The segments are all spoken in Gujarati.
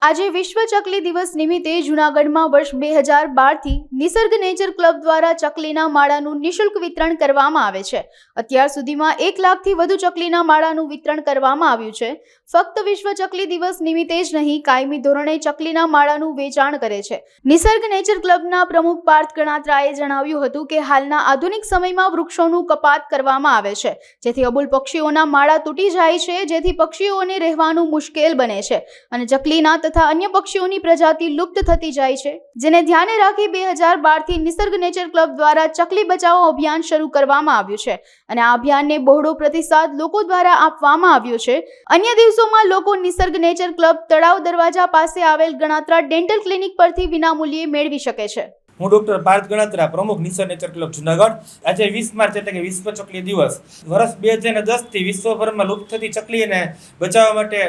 આજે વિશ્વ ચકલી દિવસ નિમિત્તે જૂનાગઢમાં વર્ષ 2012થી નિસર્ગ નેચર ક્લબ દ્વારા ચકલીના માળાનું નિઃશુલ્ક વિતરણ કરવામાં આવે છે। અત્યાર સુધીમાં 1 લાખથી વધુ ચકલીના માળાનું વિતરણ કરવામાં આવ્યું છે। ફક્ત વિશ્વ ચકલી દિવસ નિમિત્તે જ નહીં, કાયમી ધોરણે ચકલીના માળાનું વેચાણ કરે છે। નિસર્ગ નેચર ક્લબના પ્રમુખ પાર્થ ગણાત્રાએ જણાવ્યું હતું કે હાલના આધુનિક સમયમાં વૃક્ષોનું કપાત કરવામાં આવે છે, જેથી અબુલ પક્ષીઓના માળા તૂટી જાય છે, જેથી પક્ષીઓને રહેવાનું મુશ્કેલ બને છે અને ચકલીના તથા અન્ય પક્ષીઓની પ્રજાતિ લુપ્ત થતી જાય છે। જેને ધ્યાને રાખી 2012થી નિસર્ગ નેચર ક્લબ દ્વારા ચકલી બચાવો અભિયાન શરૂ કરવામાં આવ્યું છે અને આ અભિયાનને બહોળો પ્રતિસાદ લોકો દ્વારા આપવામાં આવ્યો છે। અન્ય દિવસોમાં લોકો નિસર્ગ નેચર ક્લબ તળાવ દરવાજા પાસે આવેલ ગણાત્રા ડેન્ટલ ક્લિનિક પરથી વિનામૂલ્યે મેળવી શકે છે। હું ડોક્ટર પાર્થ ગણાત્રા, પ્રમુખ નિસર્ગ નેચર ક્લબ જૂનાગઢ। આજે 20 માર્ચ એટલે કે વિશ્વ ચકલી દિવસ વર્ષ 2010થી વિશ્વભરમાં લુપ્ત થતી ચકલીને બચાવવા માટે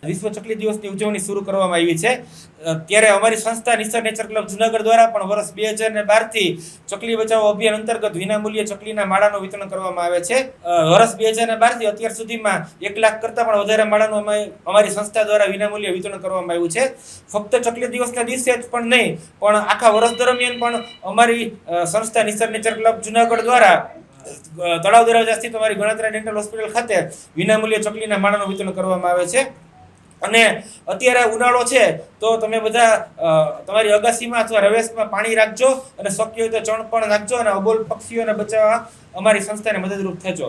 વિશ્વ ચકલી દિવસની ઉજવણી શરૂ કરવામાં આવી છે। ત્યારે અમારી સંસ્થા નિસર્ગ નેચર ક્લબ જૂનાગઢ દ્વારા પણ વર્ષ 2012થી ચકલી બચાવો અભિયાન અંતર્ગત વિનામૂલ્યે ચકલીના માળાનું વિતરણ કરવામાં આવે છે। વર્ષ 2012થી અત્યાર સુધીમાં 1 લાખ કરતાં પણ વધારે માળાનું અમારી સંસ્થા દ્વારા વિનામૂલ્યે વિતરણ કરવામાં આવ્યું છે। ફક્ત ચકલી દિવસના દિવસે જ પણ નહીં, પણ આખા વર્ષ દરમિયાન પણ અમારી સંસ્થા નિસર્ગ નેચર ક્લબ જૂનાગઢ દ્વારા તળાવ દરવાજા સ્થિત અમારી ગણાત્રા ડેન્ટલ હોસ્પિટલ ખાતે વિનામૂલ્યે ચકલીના માળાનું વિતરણ કરવામાં આવે છે। અને અત્યારે ઉનાળો છે તો તમે બધા તમારી અગાસીમાં અથવા રવેશમાં પાણી રાખજો અને શક્ય હોય તો ચણ પણ નાખજો અને અબોલ પક્ષીઓને બચાવવા અમારી સંસ્થાને મદદરૂપ થજો।